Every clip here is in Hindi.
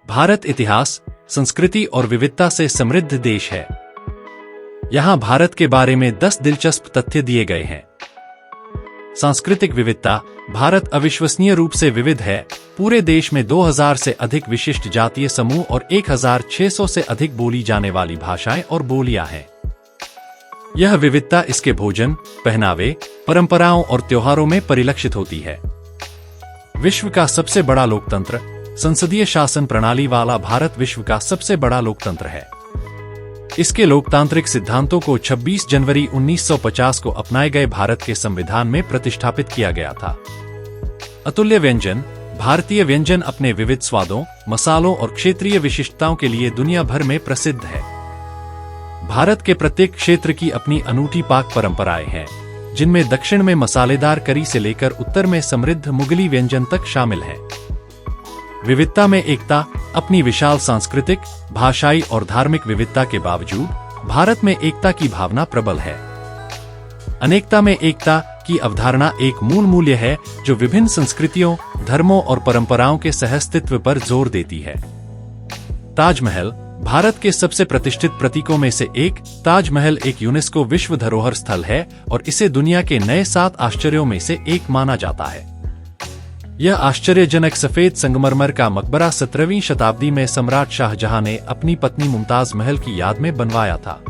भारत इतिहास, संस्कृति और विविधता से समृद्ध देश है। यहाँ भारत के बारे में 10 दिलचस्प तथ्य दिए गए हैं। सांस्कृतिक विविधता। भारत अविश्वसनीय रूप से विविध है। पूरे देश में 2000 से अधिक विशिष्ट जातीय समूह और 1600 से अधिक बोली जाने वाली भाषाएं और बोलियां हैं। यह विविधता इसके भोजन, पहनावे, परंपराओं और त्योहारों में परिलक्षित होती है। विश्व का सबसे बड़ा लोकतंत्र। संसदीय शासन प्रणाली वाला भारत विश्व का सबसे बड़ा लोकतंत्र है। इसके लोकतांत्रिक सिद्धांतों को 26 जनवरी 1950 को अपनाए गए भारत के संविधान में प्रतिष्ठापित किया गया था। अतुल्य व्यंजन। भारतीय व्यंजन अपने विविध स्वादों, मसालों और क्षेत्रीय विशिष्टताओं के लिए दुनिया भर में प्रसिद्ध है। भारत के प्रत्येक क्षेत्र की अपनी अनूठी पाक परंपराएं हैं, जिनमें दक्षिण में मसालेदार करी से लेकर उत्तर में समृद्ध मुगली व्यंजन तक शामिल हैं। विविधता में एकता। अपनी विशाल सांस्कृतिक, भाषाई और धार्मिक विविधता के बावजूद भारत में एकता की भावना प्रबल है। अनेकता में एकता की अवधारणा एक मूल मूल्य है जो विभिन्न संस्कृतियों, धर्मों और परंपराओं के सहअस्तित्व पर जोर देती है। ताजमहल। भारत के सबसे प्रतिष्ठित प्रतीकों में से एक, ताजमहल एक यूनेस्को विश्व धरोहर स्थल है और इसे दुनिया के नए 7 आश्चर्यों में से एक माना जाता है। यह आश्चर्यजनक सफेद संगमरमर का मकबरा 17वीं शताब्दी में सम्राट शाहजहां ने अपनी पत्नी मुमताज महल की याद में बनवाया था।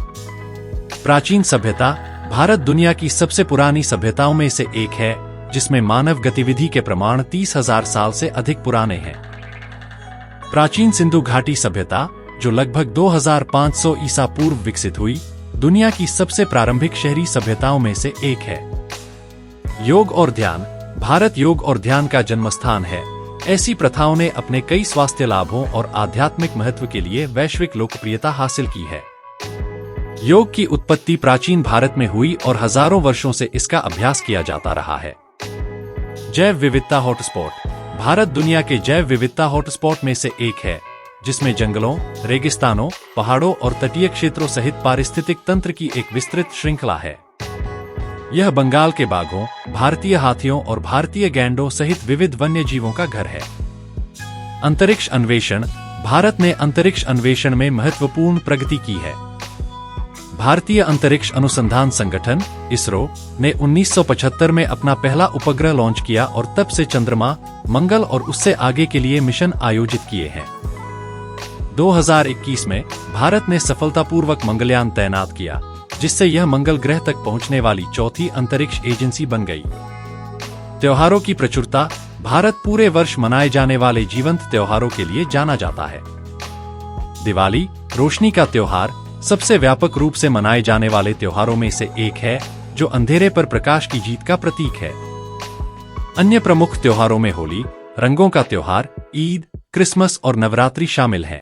प्राचीन सभ्यता। भारत दुनिया की सबसे पुरानी सभ्यताओं में से एक है, जिसमें मानव गतिविधि के प्रमाण 30,000 साल से अधिक पुराने हैं। प्राचीन सिंधु घाटी सभ्यता, जो लगभग 2500 ईसा पूर्व विकसित हुई, दुनिया की सबसे प्रारंभिक शहरी सभ्यताओं में से एक है। योग और ध्यान। भारत योग और ध्यान का जन्मस्थान है। ऐसी प्रथाओं ने अपने कई स्वास्थ्य लाभों और आध्यात्मिक महत्व के लिए वैश्विक लोकप्रियता हासिल की है। योग की उत्पत्ति प्राचीन भारत में हुई और हजारों वर्षों से इसका अभ्यास किया जाता रहा है। जैव विविधता हॉटस्पॉट। भारत दुनिया के जैव विविधता हॉटस्पॉट में से एक है, जिसमें जंगलों, रेगिस्तानों, पहाड़ों और तटीय क्षेत्रों सहित पारिस्थितिक तंत्र की एक विस्तृत श्रृंखला है। यह बंगाल के बाघों, भारतीय हाथियों और भारतीय गैंडों सहित विविध वन्य जीवों का घर है। अंतरिक्ष अन्वेषण। भारत ने अंतरिक्ष अन्वेषण में महत्वपूर्ण प्रगति की है। भारतीय अंतरिक्ष अनुसंधान संगठन इसरो ने 1975 में अपना पहला उपग्रह लॉन्च किया और तब से चंद्रमा, मंगल और उससे आगे के लिए मिशन आयोजित किए हैं। 2021 में भारत ने सफलतापूर्वक मंगलयान तैनात किया, जिससे यह मंगल ग्रह तक पहुंचने वाली चौथी अंतरिक्ष एजेंसी बन गई। त्योहारों की प्रचुरता। भारत पूरे वर्ष मनाए जाने वाले जीवंत त्योहारों के लिए जाना जाता है। दिवाली, रोशनी का त्योहार, सबसे व्यापक रूप से मनाए जाने वाले त्योहारों में से एक है, जो अंधेरे पर प्रकाश की जीत का प्रतीक है। अन्य प्रमुख त्योहारों में होली, रंगों का त्योहार, ईद, क्रिसमस और नवरात्रि शामिल हैं।